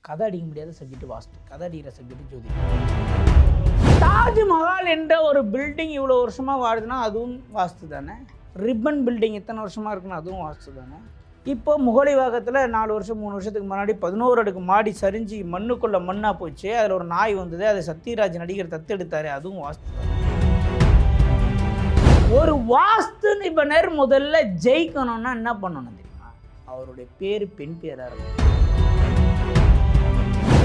கதை அடிக்க முடியாத சப்ஜெக்ட் வாஸ்து, கதை அடிக்கிற சப்ஜெக்ட் ஜோதிடம். தாஜ்மஹால் என்ற ஒரு பில்டிங் இவ்வளோ வருஷமாக வாடுதுன்னா அதுவும் வாஸ்து தானே. ரிப்பன் பில்டிங் இத்தனை வருஷமாக இருக்குன்னா அதுவும் வாஸ்து தானே. இப்போ முகலிவாகத்தில் 4 வருஷம் 3 வருஷத்துக்கு முன்னாடி 11 அடுக்கு மாடி சரிஞ்சு மண்ணுக்குள்ளே மண்ணாக போச்சு. அதில் ஒரு நாய் வந்தது, அதை சத்யராஜ் நடிகர் தத்தெடுத்தார், அதுவும் வாஸ்து தான். ஒரு வாஸ்து நிபுணர் முதல்ல ஜெயிக்கணும்னா என்ன பண்ணணும் தெரியுமா? அவருடைய பேர் பெண் பேராக இருக்கும்.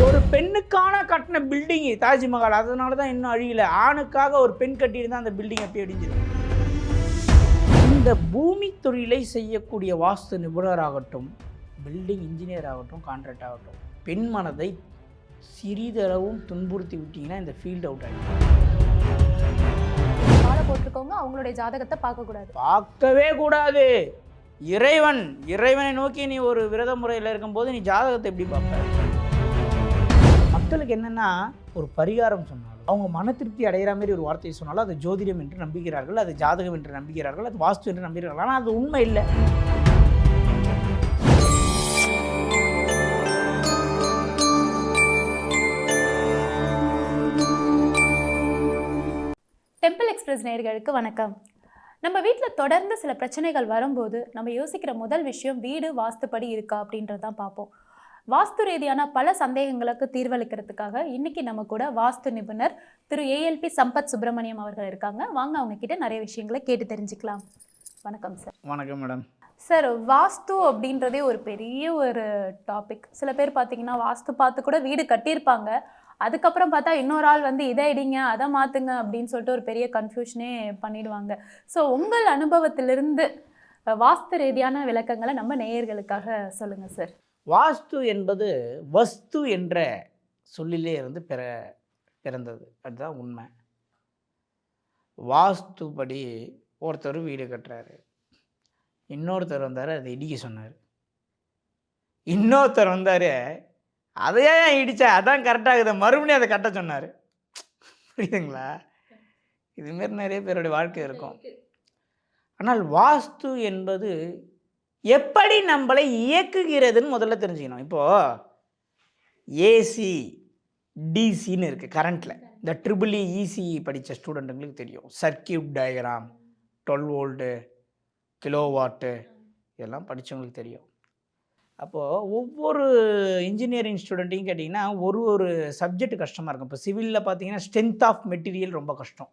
ஒரு பெண்ணுக்கான கட்டின பில்டிங் தாஜ்மஹால், அதனால தான் இன்னும் அழியல. ஆணுக்காக ஒரு பெண் கட்டியிருந்தால் அந்த பில்டிங் அப்படி அடிஞ்சிடும். இந்த பூமி தொழிலை செய்யக்கூடிய வாஸ்து நிபுணராகட்டும், பில்டிங் இன்ஜினியர் ஆகட்டும், கான்ட்ராக்ட் ஆகட்டும், பெண் மனதை சிறிதளவும் துன்புறுத்தி விட்டீங்கன்னா இந்த ஃபீல்ட் அவுட் ஆகிடும். மாலை போட்டிருக்கவங்க அவங்களுடைய ஜாதகத்தை பார்க்கவே கூடாது. இறைவனை நோக்கி நீ ஒரு விரத முறையில் இருக்கும்போது நீ ஜாதகத்தை எப்படி பார்ப்ப? மக்களுக்கு என்னென்னா, ஒரு பரிகாரம் சொன்னாலும் அவங்க மன திருப்தி அடைகிற மாதிரி ஒரு வார்த்தையை சொன்னாலும் அது ஜோதிடம் என்று நம்புகிறார்கள், அது ஜாதகம் என்று நம்புகிறார்கள், அது வாஸ்து என்று நம்புகிறார்கள். ஆனால் அது உண்மை இல்லை. டெம்பிள் எக்ஸ்பிரஸ் நேயர்களுக்கு வணக்கம். நம்ம வீட்டில் தொடர்ந்து சில பிரச்சனைகள் வரும்போது நம்ம யோசிக்கிற முதல் விஷயம் வீடு வாஸ்துப்படி இருக்கா அப்படின்றதான் பார்ப்போம். வாஸ்து ரீதியான பல சந்தேகங்களுக்கு தீர்வளிக்கிறதுக்காக இன்னைக்கு நம்ம கூட வாஸ்து நிபுணர் திரு ஏஎல்பி சம்பத் சுப்பிரமணியம் அவர்கள் இருக்காங்க. வாங்க அவங்க கிட்ட நிறைய விஷயங்களை கேட்டு தெரிஞ்சுக்கலாம். வணக்கம் சார். வணக்கம் மேடம். சார், வாஸ்து அப்படின்றதே ஒரு பெரிய ஒரு டாபிக். சில பேர் பார்த்தீங்கன்னா வாஸ்து பார்த்து கூட வீடு கட்டியிருப்பாங்க, அதுக்கப்புறம் பார்த்தா இன்னொரு ஆள் வந்து இதை இடிங்க அதை மாற்றுங்க அப்படின்னு சொல்லிட்டு ஒரு பெரிய கன்ஃபியூஷனே பண்ணிடுவாங்க. ஸோ உங்கள் அனுபவத்திலிருந்து வாஸ்து ரீதியான விளக்கங்களை நம்ம நேயர்களுக்காக சொல்லுங்கள் சார். வாஸ்து என்பது வஸ்து என்ற சொல்லிலே இருந்து பிறந்தது, அதுதான் உண்மை. வாஸ்துபடி ஒருத்தர் வீடு கட்டுறாரு, இன்னொருத்தர் வந்தார் அதை இடிக்க சொன்னார், இன்னொருத்தர் வந்தார் அதையே இடித்தா அதான் கரெக்டாகுது மறுபடியும் அதை கட்ட சொன்னார். புரியுதுங்களா? இதுமாரி நிறைய பேருடைய வாழ்க்கை இருக்கும். ஆனால் வாஸ்து என்பது எப்படி நம்மளை இயக்குகிறதுன்னு முதல்ல தெரிஞ்சுக்கணும். இப்போது ஏசி டிசின்னு இருக்குது கரண்ட்டில். இந்த ட்ரிபிள்இ இசிஇ படித்த ஸ்டூடெண்ட்டுங்களுக்கு தெரியும். சர்க்கியூட் டயக்ராம், 12 வோல்ட்டு, கிலோவாட்டு, இதெல்லாம் படித்தவங்களுக்கு தெரியும். அப்போது ஒவ்வொரு இன்ஜினியரிங் ஸ்டூடெண்ட்டையும் கேட்டிங்கன்னா ஒரு சப்ஜெக்ட் கஷ்டமாக இருக்கும். இப்போ சிவிலில் பார்த்தீங்கன்னா ஸ்ட்ரென்த் ஆஃப் மெட்டீரியல் ரொம்ப கஷ்டம்.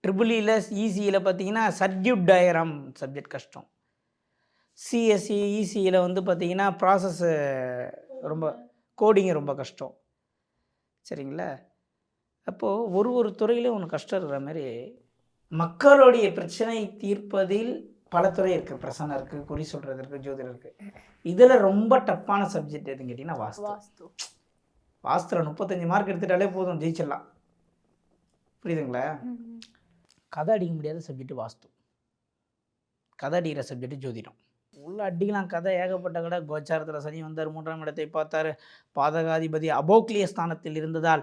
ட்ரிபிள்இயில் இசியில் பார்த்தீங்கன்னா சர்க்கியூட் டயக்ராம் சப்ஜெக்ட் கஷ்டம். சிஎஸ்சி இசியில் வந்து பார்த்திங்கன்னா ப்ராசஸ்ஸு ரொம்ப கோடிங்கு ரொம்ப கஷ்டம். சரிங்களா? அப்போது ஒரு துறையிலும் ஒன்று கஷ்டம் இருக்கிற மாதிரி மக்களுடைய பிரச்சனை தீர்ப்பதில் பல துறை இருக்குது. பிரசனை இருக்குது, குறி சொல்கிறது இருக்குது, ஜோதிடம் இருக்குது. இதில் ரொம்ப டஃப்பான சப்ஜெக்ட் எதுன்னு கேட்டிங்கன்னா வாஸ்துல 35 மார்க் எடுத்துட்டாலே போதும், ஜெயிச்சிடலாம். புரியுதுங்களா? கதை அடிக்க முடியாத சப்ஜெக்ட் வாஸ்து, கதை அடிக்கிற சப்ஜெக்ட் ஜோதிடம். உள்ள அடிக்கலாம் கதை ஏகப்பட்ட கடை. கோச்சாரத்தில் சனி வந்தார், 3ஆம் இடத்தை பார்த்தார், பாதகாதிபதி அபோக்லிய ஸ்தானத்தில் இருந்ததால்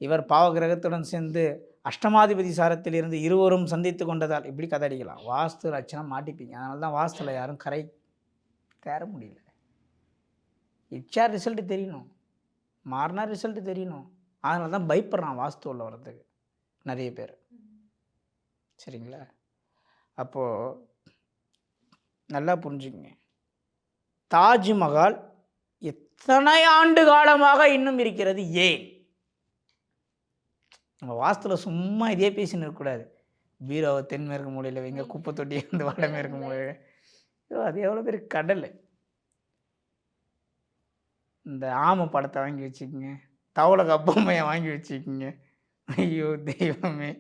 இவர் பாவகிரகத்துடன் சேர்ந்து அஷ்டமாதிபதி சாரத்தில் இருந்து இருவரும் சந்தித்து கொண்டதால் இப்படி கதை அடிக்கலாம். வாஸ்து லட்சணம் மாட்டிப்பீங்க. அதனால தான் வாஸ்துவில் யாரும் கரை தேர முடியல. இச்சார் ரிசல்ட்டு தெரியணும், மாறினா ரிசல்ட்டு தெரியணும். அதனால தான் பயப்படுறான் வாஸ்து உள்ள வர்றதுக்கு நிறைய பேர். சரிங்களா? அப்போது நல்லா புரிஞ்சுக்கங்க, தாஜ்மஹால் எத்தனை ஆண்டு காலமாக இன்னும் இருக்கிறது ஏன்? நம்ம வாஸ்துவில் சும்மா இதே பேசின்னு இருக்கக்கூடாது. பீரோவை தென்மேற்கு மூலையில் வைங்க, குப்பை தொட்டி வந்து வடமேற்கு மூலையில், அது எவ்வளோ பேர் கடல். இந்த ஆமை படத்தை வாங்கி வச்சுக்கோங்க, தவளை கப்பமையை வாங்கி வச்சுக்கோங்க. ஐயோ தெய்வமே,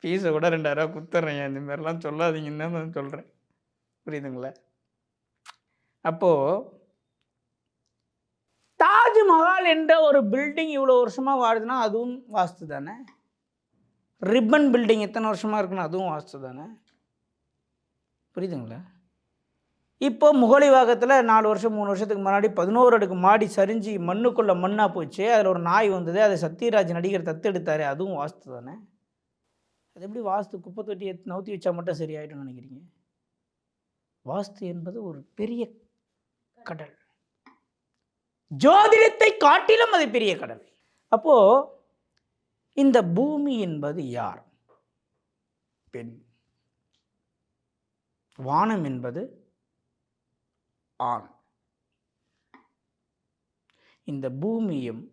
பீஸை கூட 2000 ரூபா குத்துறேன், இந்த மாதிரிலாம் சொல்லாதீங்கன்னு தான் நான் சொல்கிறேன். புரியுதுங்களா? அப்போது தாஜ்மஹால் என்ற ஒரு பில்டிங் இவ்வளோ வருஷமாக வாடுதுன்னா அதுவும் வாஸ்து தானே. ரிப்பன் பில்டிங் எத்தனை வருஷமாக இருக்குன்னா அதுவும் வாஸ்து தானே. புரியுதுங்களா? இப்போ முகலிவாகத்தில் 4 வருஷம் 3 வருஷத்துக்கு முன்னாடி 11 அடுக்கு மாடி சரிஞ்சு மண்ணுக்குள்ளே மண்ணாக போச்சு. அதில் ஒரு நாய் வந்தது, அதை சத்யராஜ் நடிகர் தத்தெடுத்தார், அதுவும் வாஸ்து தானே. அது எப்படி வாஸ்து குப்பை தொட்டியை நவுத்தி வச்சா மட்டும் சரியாயிடும்னு நினைக்கிறீங்க? வாஸ்து என்பது ஒரு பெரிய கடல். ஜோதிடத்தை காட்டிலும் அது பெரிய கடல். அப்போது இந்த பூமி என்பது யார்? பெண். வானம் என்பது ஆண். இந்த பூமியும்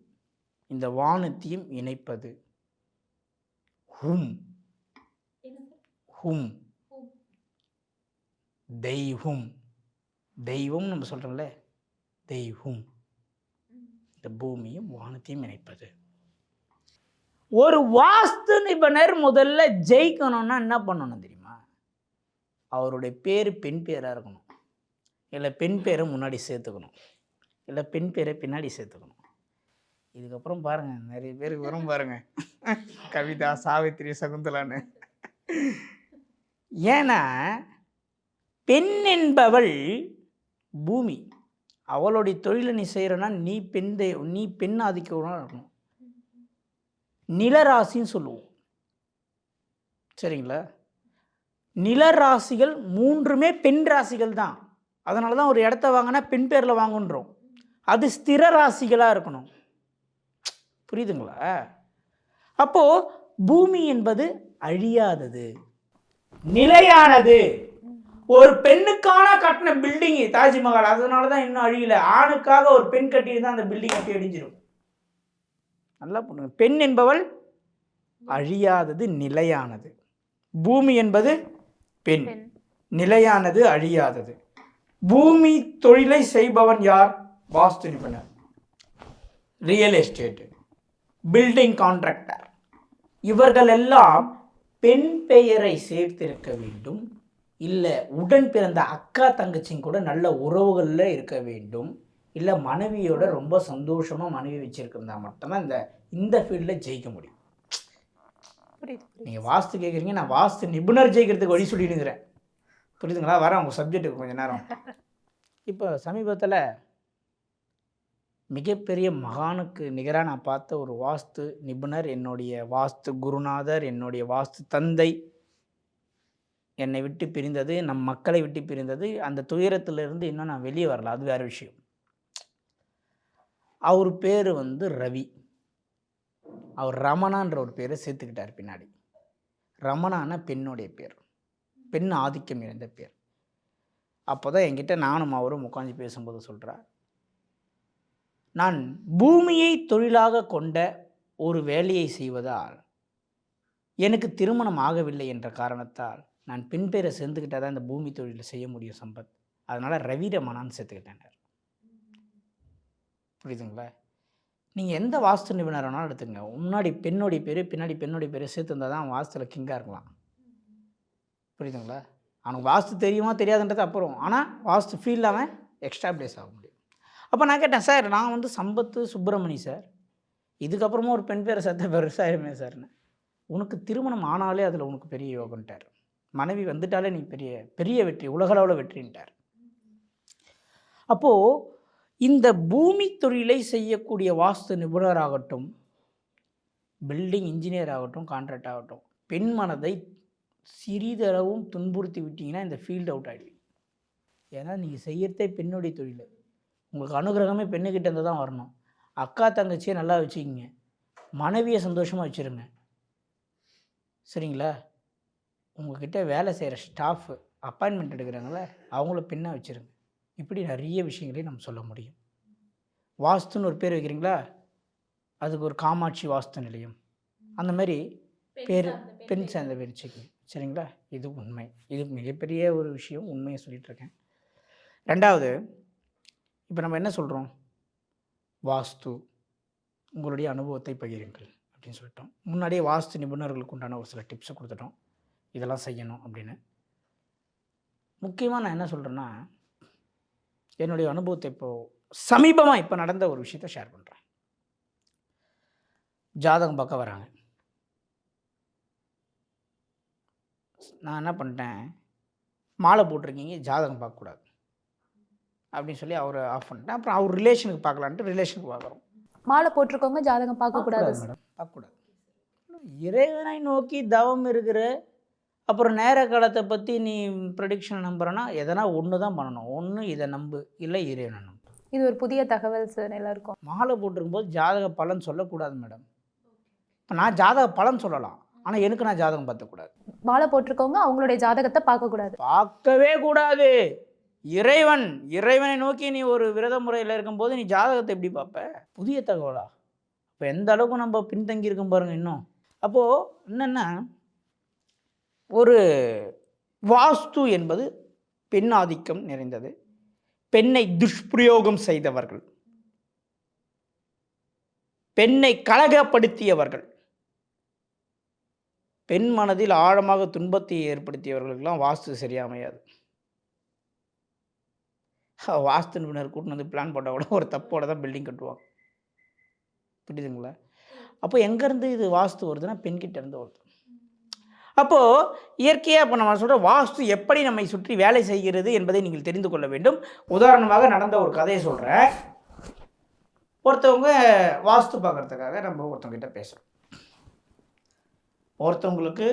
இந்த வானத்தையும் இணைப்பது ஹும். ஹும் தெய்வம். தெய்வம் நம்ம சொல்கிறோம்ல, தெய்வம். இந்த பூமியும் வானத்தையும் இணைப்பது. ஒரு வாஸ்து நிபுணர் முதல்ல ஜெயிக்கணும்னா என்ன பண்ணணும் தெரியுமா? அவருடைய பேர் பெண் பேராக இருக்கணும், இல்லை பெண் பேரை முன்னாடி சேர்த்துக்கணும், இல்லை பெண் பேரை பின்னாடி சேர்த்துக்கணும். இதுக்கப்புறம் பாருங்கள், நிறைய பேருக்கு வரும் பாருங்கள், கவிதா, சாவித்திரி, சகுந்தலான்னு. ஏன்னா பெண் என்பவள் பூமி. அவளுடைய தொழிலை நீ செய்கிறனா நீ பெண் ஆதிக்கம் இருக்கணும். நிலராசின்னு சொல்லுவோம், சரிங்களா? நிலராசிகள் 3மே பெண் ராசிகள் தான். அதனால தான் ஒரு இடத்த வாங்கினா பெண் பேரில் வாங்குன்றோம். அது ஸ்திர ராசிகளாக இருக்கணும். புரியுதுங்களா? அப்போது பூமி என்பது அழியாதது, நிலையானது. ஒரு பெண்ணுக்கான கட்டின பில்டிங்கு தாஜ்மஹால், அதனால தான் இன்னும் அழியல. ஆணுக்காக ஒரு பெண் கட்டியிருந்தால் அந்த பில்டிங் அப்படி அழிஞ்சிடும். நல்லா பண்ணுங்க. பெண் என்பவள் அழியாதது, நிலையானது. பூமி என்பது பெண், நிலையானது, அழியாதது. பூமி தொழிலை செய்பவன் யார்? வாஸ்து நிபுணர், ரியல் எஸ்டேட், பில்டிங் கான்ட்ராக்டர். இவர்கள் எல்லாம் பெண் பெயரை சேர்த்திருக்க வேண்டும். இல்லை உடன் பிறந்த அக்கா தங்கச்சிங்க கூட நல்ல உறவுகளில் இருக்க வேண்டும். இல்லை மனைவியோட ரொம்ப சந்தோஷமாக மனைவி வச்சுருக்கிறதா மட்டும்தான் இந்த ஃபீல்டில் ஜெயிக்க முடியும். நீங்கள் வாஸ்து கேட்குறீங்க, நான் வாஸ்து நிபுணர் ஜெயிக்கிறதுக்கு வழி சொல்லிடுங்கிறேன். புரியுதுங்களா? வரேன் உங்கள் சப்ஜெக்ட்டுக்கு கொஞ்சம் நேரம். இப்போ சமீபத்தில் மிகப்பெரிய மகானுக்கு நிகராக நான் பார்த்த ஒரு வாஸ்து நிபுணர், என்னுடைய வாஸ்து குருநாதர், என்னுடைய வாஸ்து தந்தை என்னை விட்டு பிரிந்தது, நம் மக்களை விட்டு பிரிந்தது. அந்த துயரத்திலிருந்து இன்னும் நான் வெளியே வரல, அது வேறு விஷயம். அவர் பேர் ரவி. அவர் ரமணான்ற ஒரு பேரை சேர்த்துக்கிட்டார் பின்னாடி. ரமணான பெண்ணுடைய பேர், பெண் ஆதிக்கம் இழந்த பேர். அப்போ தான் என்கிட்ட நானும் அவரும் உட்காந்து பேசும்போது சொல்கிறார், நான் பூமியை தொழிலாக கொண்ட ஒரு வேலையை செய்வதால் எனக்கு திருமணம் ஆகவில்லை என்ற காரணத்தால் நான் பெண் பேரை சேர்ந்துக்கிட்டால் தான் இந்த பூமி தொழிலை செய்ய முடியும் சம்பத். அதனால் ரவி ரமணான்னு சேர்த்துக்கிட்டேன். புரியுதுங்களா? நீங்கள் எந்த வாஸ்து நிபுணர் வேணாலும் எடுத்துங்க, முன்னாடி பெண்ணுடைய பேர் பின்னாடி பெண்ணுடைய பேரை சேர்த்துருந்தால் தான் வாஸ்துவில் கிங்காக இருக்கலாம். புரியுதுங்களா? அவனுக்கு வாஸ்து தெரியுமா தெரியாதுன்றது அப்புறம், ஆனால் வாஸ்து ஃபீல்டில் அவன் எக்ஸ்டாப்ளிஷ் ஆக முடியும். அப்போ நான் கேட்டேன், சார் நான் சம்பத்து சுப்பிரமணி சார், இதுக்கப்புறமா ஒரு பெண் பேரை சேர்த்த பெருசாயிருமே சார்னு. உனக்கு திருமணம் ஆனாலே அதில் உனக்கு பெரிய யோகன்ட்டார். மனைவி வந்துட்டாலே நீ பெரிய பெரிய வெற்றி, உலகளவில் வெற்றின்ட்டார். அப்போது இந்த பூமி தொழிலை செய்யக்கூடிய வாஸ்து நிபுணராகட்டும், பில்டிங் இன்ஜினியர் ஆகட்டும், கான்ட்ராக்ட் ஆகட்டும், பெண் மனதை சிறிதளவும் துன்புறுத்தி விட்டீங்கன்னா இந்த ஃபீல்டு அவுட் ஆகிடுவீங்க. ஏன்னா நீங்கள் செய்யறதே பெண்ணுடைய தொழில். உங்களுக்கு அனுகிரகமே பெண்ணுக்கிட்ட இருந்து தான் வரணும். அக்கா தங்கச்சியை நல்லா வச்சுக்கிங்க, மனைவியை சந்தோஷமாக வச்சுருங்க, சரிங்களா? உங்கள்கிட்ட வேலை செய்கிற ஸ்டாஃபு அப்பாயின்மெண்ட் எடுக்கிறாங்களே அவங்கள பெண்ணாக வச்சுருங்க. இப்படி நிறைய விஷயங்களையும் நம்ம சொல்ல முடியும். வாஸ்துன்னு ஒரு பேர் வைக்கிறீங்களா, அதுக்கு ஒரு காமாட்சி வாஸ்து நிலையம், அந்த மாதிரி பேர் பெண் சேர்ந்த பேர் வச்சுக்கோங்க, சரிங்களா? இது உண்மை, இது மிகப்பெரிய ஒரு விஷயம், உண்மையை சொல்லிகிட்ருக்கேன். ரெண்டாவது, இப்போ நம்ம என்ன சொல்கிறோம், வாஸ்து உங்களுடைய அனுபவத்தை பகிருங்கள் அப்படின்னு சொல்லிட்டோம். முன்னாடியே வாஸ்து நிபுணர்களுக்கு உண்டான ஒரு சில டிப்ஸை கொடுத்துட்டோம், இதெல்லாம் செய்யணும் அப்படின்னு. முக்கியமாக நான் என்ன சொல்கிறேன்னா, என்னுடைய அனுபவத்தை இப்போது சமீபமாக இப்போ நடந்த ஒரு விஷயத்தை ஷேர் பண்ணுறேன். ஜாதகம் பார்க்க வராங்க. நான் என்ன பண்ணிட்டேன், மாலை போட்டிருக்கீங்க, ஜாதகம் பார்க்கக்கூடாது அப்படின்னு சொல்லி அவரை ஆஃப் பண்ணிட்டேன். அப்புறம் அவர் ரிலேஷனுக்கு பார்க்கலான்ட்டு ரிலேஷனுக்கு பார்க்குறோம். மாலை போட்டிருக்கவங்க ஜாதகம் பார்க்கக்கூடாது மேடம், பார்க்கக்கூடாது. இறைவனை நோக்கி தவம் இருக்கிற, அப்புறம் நேர காலத்தை பற்றி நீ ப்ரெடிக்ஷன் நம்புறேன்னா எதனா ஒன்று தான் பண்ணணும். ஒன்று இதை நம்பு, இல்லை இறைவனை நம்பு. இது ஒரு புதிய தகவல் சார் எல்லாருக்கும். மாலை போட்டிருக்கும்போது ஜாதக பலன் சொல்லக்கூடாது மேடம். இப்போ நான் ஜாதக பலன் சொல்லலாம், ஆனால் எனக்கு நான் ஜாதகம் பார்த்துக்கூடாது. மாலை போட்டிருக்கவங்க அவங்களுடைய ஜாதகத்தை பார்க்கக்கூடாது. பார்க்கவே கூடாது. இறைவனை நோக்கி நீ ஒரு விரத முறையில் இருக்கும்போது நீ ஜாதகத்தை எப்படி பார்ப்ப? புதிய தகவலா? இப்போ எந்த அளவுக்கு நம்ம பின்தங்கி இருக்கோம் பாருங்க இன்னும். அப்போது என்னென்னா, ஒரு வாஸ்து என்பது பெண் ஆதிக்கம் நிறைந்தது. பெண்ணை துஷ்பிரயோகம் செய்தவர்கள், பெண்ணை கலகப்படுத்தியவர்கள், பெண் மனதில் ஆழமாக துன்பத்தை ஏற்படுத்தியவர்களுக்கெல்லாம் வாஸ்து சரியாக அமையாது. வாஸ்து நிபுணர் கூட்டின்னு வந்து பிளான் போட்டால் கூட ஒரு தப்போட தான் பில்டிங் கட்டுவாங்க. புரியுதுங்களா? அப்போ எங்கேருந்து இது வாஸ்து வருதுன்னா பெண்கிட்ட இருந்து வருது. அப்போது இயற்கையாக இப்போ நம்ம சொல்கிற வாஸ்து எப்படி நம்மை சுற்றி வேலை செய்கிறது என்பதை நீங்கள் தெரிந்து கொள்ள வேண்டும். உதாரணமாக நடந்த ஒரு கதையை சொல்கிறேன். ஒருத்தவங்க வாஸ்து பார்க்குறதுக்காக நம்ம ஒருத்தவங்கிட்ட பேசுகிறோம். ஒருத்தவங்களுக்கு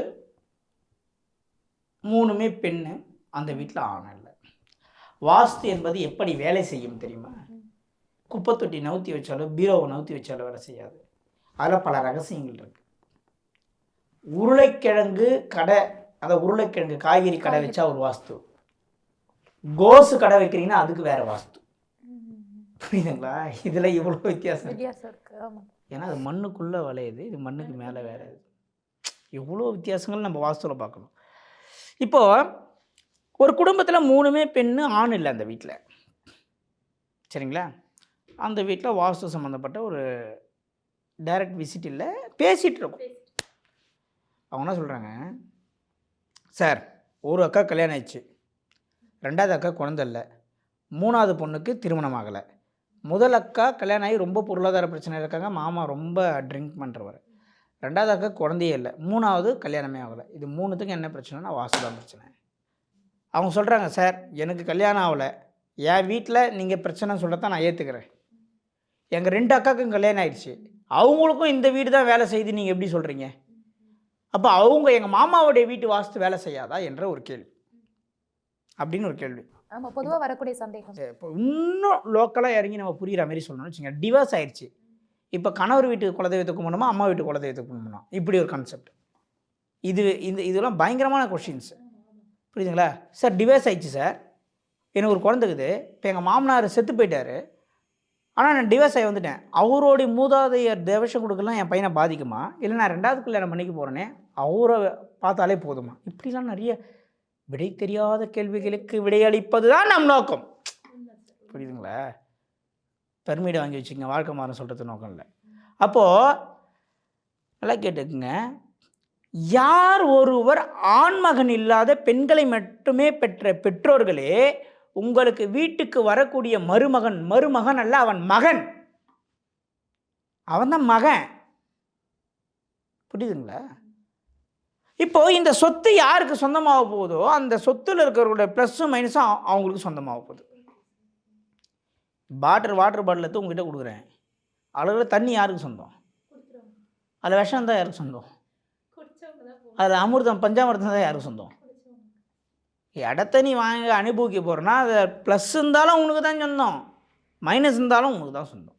3மே பெண்ணு, அந்த வீட்டில் ஆண் இல்லை. வாஸ்து என்பது எப்படி வேலை செய்யும் தெரியுமா? குப்பை தொட்டி நவுத்தி வச்சாலும் பீரோவை நவுத்தி வச்சாலும் வேலை செய்யாது. அதில் பல ரகசியங்கள் இருக்குது. உருளைக்கிழங்கு கடை, அதை உருளைக்கிழங்கு காய்கறி கடை வச்சா ஒரு வாஸ்து, கோசு கடை வைக்கிறீங்கன்னா அதுக்கு வேற வாஸ்து. புரியுதுங்களா? இதில் இவ்வளோ வித்தியாசம் இருக்கு. ஏன்னா அது மண்ணுக்குள்ளே விளையுது, இது மண்ணுக்கு மேலே வேற. எவ்வளோ வித்தியாசங்கள் நம்ம வாஸ்துவில் பார்க்கணும். இப்போது ஒரு குடும்பத்தில் 3மே பெண்ணு, ஆண் இல்லை அந்த வீட்டில். சரிங்களா? அந்த வீட்டில் வாஸ்து சம்மந்தப்பட்ட ஒரு டைரக்ட் விசிட் இல்லை, பேசிகிட்டு இருக்கோம். அவங்க என்ன சொல்கிறாங்க, சார் ஒரு அக்கா கல்யாணம் ஆயிடுச்சு, 2வது அக்கா குழந்தை இல்லை, 3வது பொண்ணுக்கு திருமணம் ஆகலை, முதல் அக்கா கல்யாணம் ஆகி ரொம்ப பொருளாதார பிரச்சனை இருக்காங்க, மாமா ரொம்ப ட்ரிங்க் பண்ணுறவர், 2வது அக்கா குழந்தையே இல்லை, 3வது கல்யாணமே ஆகலை. இது 3த்துக்கும் என்ன பிரச்சனைனா வாஸ்து தான் பிரச்சனை. அவங்க சொல்கிறாங்க, சார் எனக்கு கல்யாணம் ஆகலை, என் வீட்டில் நீங்கள் பிரச்சனை சொல்கிறத நான் ஏற்றுக்கிறேன், எங்கள் 2 அக்காவுக்கும் கல்யாணம் ஆயிடுச்சு, அவங்களுக்கும் இந்த வீடு தான் வேலை செய்யுது, நீங்கள் எப்படி சொல்கிறீங்க? அப்போ அவங்க எங்கள் மாமாவுடைய வீட்டு வாஸ்து வேலை செய்யாதா என்ற ஒரு கேள்வி, அப்படின்னு ஒரு கேள்வி. ஆமாம், பொதுவாக வரக்கூடிய சந்தேகம். இப்போ இன்னும் லோக்கலாக இறங்கி நம்ம புரிகிற மாதிரி சொல்லணும்னு வச்சுங்க, டிவோர்ஸ் ஆயிடுச்சு, இப்போ கணவர் வீட்டுக்கு குலதெய்வத்துக்கு கும்பிடணுமா, அம்மா வீட்டுக்கு குலதெய்வத்துக்கு கும்பிடணும், இப்படி ஒரு கான்செப்ட். இதெல்லாம் பயங்கரமான கொஷின்ஸ். புரியுதுங்களா? சார் டிவோர்ஸ் ஆயிடுச்சு சார், எனக்கு ஒரு குழந்தைக்குது, இப்போ எங்கள் மாமனார் செத்து போயிட்டார், ஆனால் நான் டிவோர்ஸ் ஆகி வந்துட்டேன், அவருடைய மூதாதையர் தேவசம் கொடுக்கலாம் என் பையனை பாதிக்குமா, இல்லை நான் 2வது கல்யாணம் பண்ணிக்க போகிறேனே அவரை பார்த்தாலே போதுமா? இப்படிலாம் நிறைய விடை தெரியாத கேள்விகளுக்கு விடையளிப்பது தான் நம் நோக்கம். புரியுதுங்களா? பெருமையை வாங்கி வச்சுங்க, வாழ்க்கை மாறம் சொல்கிறது நோக்கம் இல்லை. அப்போது நல்லா கேட்டுக்குங்க, யார் ஒருவர் ஆண்மகன் இல்லாத பெண்களை மட்டுமே பெற்ற பெற்றோர்களே உங்களுக்கு வீட்டுக்கு வரக்கூடிய மருமகன் அல்ல, அவன் மகன், அவன் தான் மகன். புரியுதுங்களா? இப்போ இந்த சொத்து யாருக்கு சொந்தமாக போகுதோ அந்த சொத்துல இருக்கிறவருடைய ப்ளஸ்ஸும் மைனஸும் அவங்களுக்கு சொந்தமாக போகுது. வாட்டர் பாட்டில் எடுத்து உங்ககிட்ட கொடுக்குறேன், அளவில் தண்ணி யாருக்கு சொந்தம்? அதில் விஷம் தான் யாருக்கு சொந்தம்? அதில் அமிர்தம் பஞ்சாமிர்தம் தான் யாருக்கு சொந்தம்? இடத்த நீ வாங்க அனுபவிக்க போகிறனா அது ப்ளஸ் இருந்தாலும் உனக்கு தான் சொந்தம், மைனஸ் இருந்தாலும் உனக்கு தான் சொந்தம்.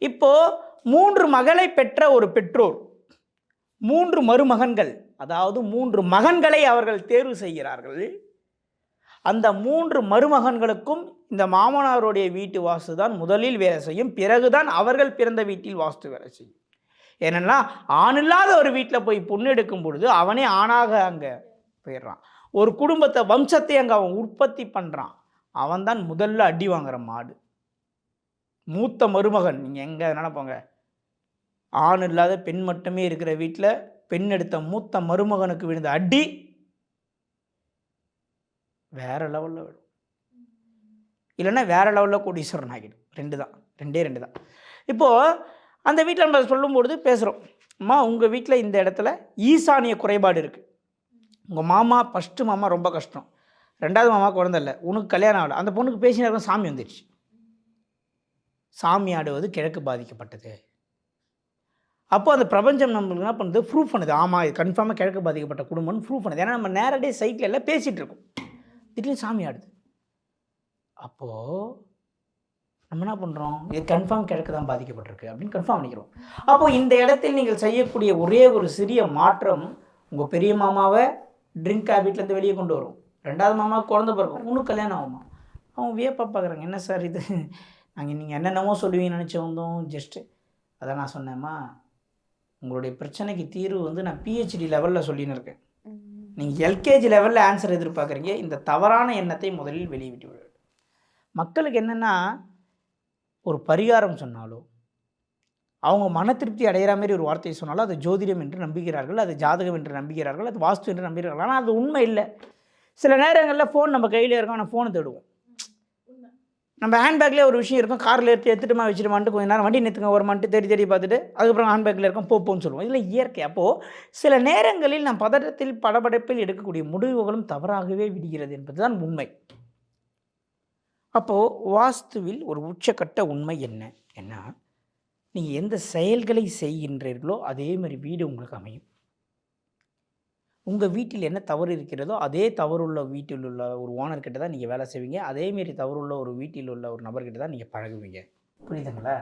இப்போது 3 மகளை பெற்ற ஒரு பெற்றோர் 3 மருமகன்கள், அதாவது 3 மகன்களை அவர்கள் தேர்வு செய்கிறார்கள். அந்த 3 மருமகன்களுக்கும் இந்த மாமனாருடைய வீட்டு வாஸ்து தான் முதலில் வேலை செய்யும், பிறகுதான் அவர்கள் பிறந்த வீட்டில் வாஸ்து வேலை செய்யும். ஏன்னா ஆண் இல்லாத ஒரு வீட்டில் போய் பொண்ணு எடுக்கும் பொழுது அவனே ஆணாக அங்கே போயிடுறான். ஒரு குடும்பத்தை வம்சத்தை அங்கே அவன் உற்பத்தி பண்ணுறான். அவன் தான் முதல்ல அடி வாங்குற மாடு. மூத்த மருமகன், நீங்கள் எங்கே நினைப்போங்க, ஆண் இல்லாத பெண் மட்டுமே இருக்கிற வீட்டில் பெண் எடுத்த மூத்த மருமகனுக்கு விழுந்த அடி வேற லெவலில் விடும், இல்லைன்னா வேற லெவலில் கோடீஸ்வரன் ஆகிடும். 2 தான், 2 தான். இப்போது அந்த வீட்டில் நம்ம சொல்லும்பொழுது பேசுகிறோம், அம்மா உங்கள் வீட்டில் இந்த இடத்துல ஈசானிய குறைபாடு இருக்குது, உங்கள் மாமா ஃபஸ்ட்டு மாமா ரொம்ப கஷ்டம், 2வது மாமா குழந்தை இல்லை, உனக்கு கல்யாணம் ஆகலை, அந்த பொண்ணுக்கு பேசினா சாமி வந்துடுச்சு, சாமி ஆடுவது கிழக்கு பாதிக்கப்பட்டது. அப்போ அந்த பிரபஞ்சம் நம்மளுக்கு என்ன பண்ணுது, ப்ரூஃப் பண்ணுது, ஆமாம் இது கன்ஃபார்மாக கிழக்கு பாதிக்கப்பட்ட குடும்பம்னு ப்ரூஃப் பண்ணுது. ஏன்னா நம்ம நேரடியாக சைட்டில் எல்லாம் பேசிகிட்டு இருக்கோம், திடீர்னு சாமி ஆடுது. அப்போது நம்ம என்ன பண்ணுறோம், இது கன்ஃபார்ம் கிழக்கு தான் பாதிக்கப்பட்டிருக்கு அப்படின்னு கன்ஃபார்ம் பண்ணிக்கிறோம். அப்போது இந்த இடத்தில் நீங்கள் செய்யக்கூடிய ஒரே ஒரு சிறிய மாற்றம் உங்கள் பெரிய மாமாவை ட்ரிங்க் ஹேபிட்லேருந்து வெளியே கொண்டு வரும். 2வது மாமா குழந்தை பிறக்கும், இன்னும் கல்யாணம் ஆகுமா. அவங்க வியப்பாக பார்க்குறாங்க, என்ன சார் இது, நீங்கள் என்னென்னமோ சொல்லுவீங்கன்னு நினச்சி வந்தோம் ஜஸ்ட்டு. அதான் நான் சொன்னேம்மா, உங்களுடைய பிரச்சனைக்கு தீர்வு வந்து நான் பிஹெச்டி லெவலில் சொல்லின்னு இருக்கேன். நீங்கள் எல்கேஜி லெவலில் ஆன்சர் எதிர்பார்க்குறீங்க. இந்த தவறான எண்ணத்தை முதலில் வெளியிட்டு விடு. மக்களுக்கு என்னென்னா, ஒரு பரிகாரம் சொன்னாலோ அவங்க மன திருப்தி அடைகிற மாதிரி ஒரு வார்த்தையை சொன்னாலும் அது ஜோதிடம் என்று நம்புகிறார்கள், அது ஜாதகம் என்று நம்புகிறார்கள், அது வாஸ்து என்று நம்புகிறார்கள். ஆனால் அது உண்மை இல்லை. சில நேரங்களில் ஃபோன் நம்ம கையில் இருக்கும், ஆனால் ஃபோனை தேடுவோம். நம்ம ஹேண்ட்பேக்லேயே ஒரு விஷயம் இருக்கும், காரில் எடுத்துட்டுமா வச்சுட்டுமான்ட்டு கொஞ்சம் நேரம் வண்டி நிறுத்துங்க ஒரு மண்ட்டு தேடி தேடி பார்த்துட்டு அதுக்கப்புறம் ஹேண்ட்பேக்கில் இருக்கும் போன்னு சொல்லுவோம். இதில் இயற்கை. அப்போது சில நேரங்களில் நம் பதட்டத்தில் படபடப்பில் எடுக்கக்கூடிய முடிவுகளும் தவறாகவே விடுகிறது என்பது தான் உண்மை. அப்போது வாஸ்துவில் ஒரு உச்சக்கட்ட உண்மை என்ன, நீங்கள் எந்த செயல்களை செய்கின்றீர்களோ அதே மாதிரி வீடு உங்களுக்கு அமையும். உங்கள் வீட்டில் என்ன தவறு இருக்கிறதோ அதே தவறுள்ள வீட்டில் உள்ள ஒரு ஓனர்கிட்ட தான் நீங்கள் வேலை செய்வீங்க, அதேமாரி தவறுள்ள ஒரு வீட்டில் உள்ள ஒரு நபர்கிட்ட தான் நீங்கள் பழகுவீங்க. புரியுதுங்களா?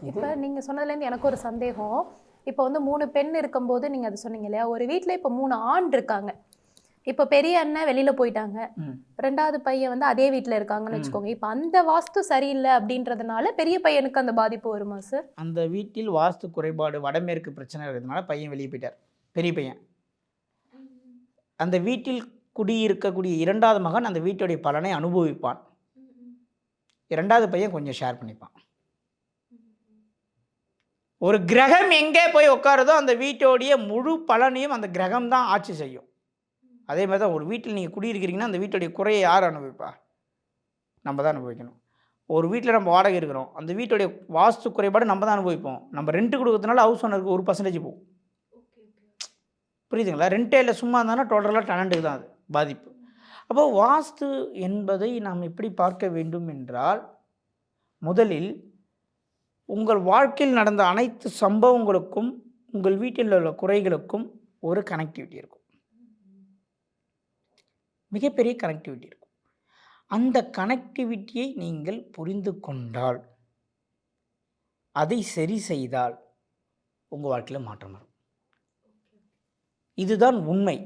இப்போ நீங்கள் சொன்னதுலேருந்து எனக்கு ஒரு சந்தேகம். இப்போ வந்து 3 பெண் இருக்கும்போது நீங்கள் அது சொன்னீங்க இல்லையா, ஒரு வீட்டில் இப்போ 3 ஆண் இருக்காங்க. இப்போ பெரிய அண்ணன் வெளியில் போயிட்டாங்க, 2வது பையன் வந்து அதே வீட்டில் இருக்காங்கன்னு வச்சுக்கோங்க. இப்போ அந்த வாஸ்து சரியில்லை அப்படின்றதுனால பெரிய பையனுக்கு அந்த பாதிப்பு வருமா சார்? அந்த வீட்டில் வாஸ்து குறைபாடு வடமேற்கு பிரச்சனை இருக்கிறதுனால பையன் வெளியே போயிட்டார், பெரிய பையன். அந்த வீட்டில் குடியிருக்கக்கூடிய 2வது மகன் அந்த வீட்டுடைய பலனை அனுபவிப்பான். 2வது பையன் கொஞ்சம் ஷேர் பண்ணிப்பான். ஒரு கிரகம் எங்கே போய் உட்காருதோ அந்த வீட்டோடைய முழு பலனையும் அந்த கிரகம் தான் ஆட்சி செய்யும். அதே மாதிரி தான் ஒரு வீட்டில் நீங்கள் குடியிருக்கிறீங்கன்னா அந்த வீட்டுடைய குறையை யார் அனுபவிப்பா? நம்ம தான் அனுபவிக்கணும். ஒரு வீட்டில் நம்ம வாடகை இருக்கிறோம், அந்த வீட்டுடைய வாஸ்து குறைபாடு நம்ம தான் அனுபவிப்போம். நம்ம ரெண்ட்டு கொடுக்கறதுனால ஹவுஸ் ஓனருக்கு 1% போகும். புரியுதுங்களா? ரெண்டே இல்லை, சும்மா இருந்தாலும் டோட்டலாக டெனண்ட்டுக்கு தான் அது பாதிப்பு. அப்போது வாஸ்து என்பதை நாம் எப்படி பார்க்க வேண்டும் என்றால், முதலில் உங்கள் வாழ்க்கையில் நடந்த அனைத்து சம்பவங்களுக்கும் உங்கள் வீட்டில் உள்ள குறைகளுக்கும் ஒரு கனெக்டிவிட்டி இருக்கும், மிகப்பெரிய கனெக்டிவிட்டி இருக்கும். அந்த கனெக்டிவிட்டியை நீங்கள் புரிந்து கொண்டால், அதை சரி செய்தால் உங்கள் வாழ்க்கையில் மாற்றம் வரும். இதுதான் உண்மை.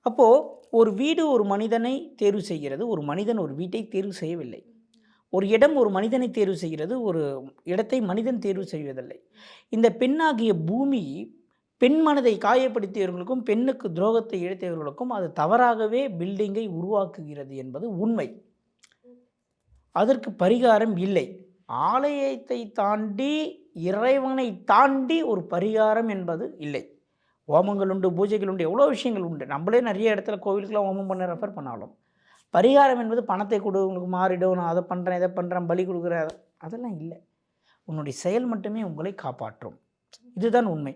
அப்போது ஒரு வீடு ஒரு மனிதனை தேர்வு செய்கிறது, ஒரு மனிதன் ஒரு வீட்டை தேர்வு செய்யவில்லை. ஒரு இடம் ஒரு மனிதனை தேர்வு செய்கிறது, ஒரு இடத்தை மனிதன் தேர்வு செய்வதில்லை. இந்த பெண்ணாகிய பூமி பெண் மனதை காயப்படுத்தியவர்களுக்கும் பெண்ணுக்கு துரோகத்தை இழைத்தவர்களுக்கும் அது தவறாகவே பில்டிங்கை உருவாக்குகிறது என்பது உண்மை. அதற்கு பரிகாரம் இல்லை. ஆலயத்தை தாண்டி, இறைவனை தாண்டி ஒரு பரிகாரம் என்பது இல்லை. ஹோமங்கள் உண்டு, பூஜைகள் உண்டு, எவ்வளோ விஷயங்கள் உண்டு. நம்மளே நிறைய இடத்துல கோவிலுக்கெலாம் ஹோமம் பண்ண ரெஃபர் பண்ணாலும் பரிகாரம் என்பது பணத்தை கொடு, உங்களுக்கு மாறிடும், நான் அதை பண்ணுறேன் இதை பண்ணுறேன் பலி கொடுக்குறேன், அதெல்லாம் இல்லை. உன்னுடைய செயல் மட்டுமே உங்களை காப்பாற்றும். இதுதான் உண்மை.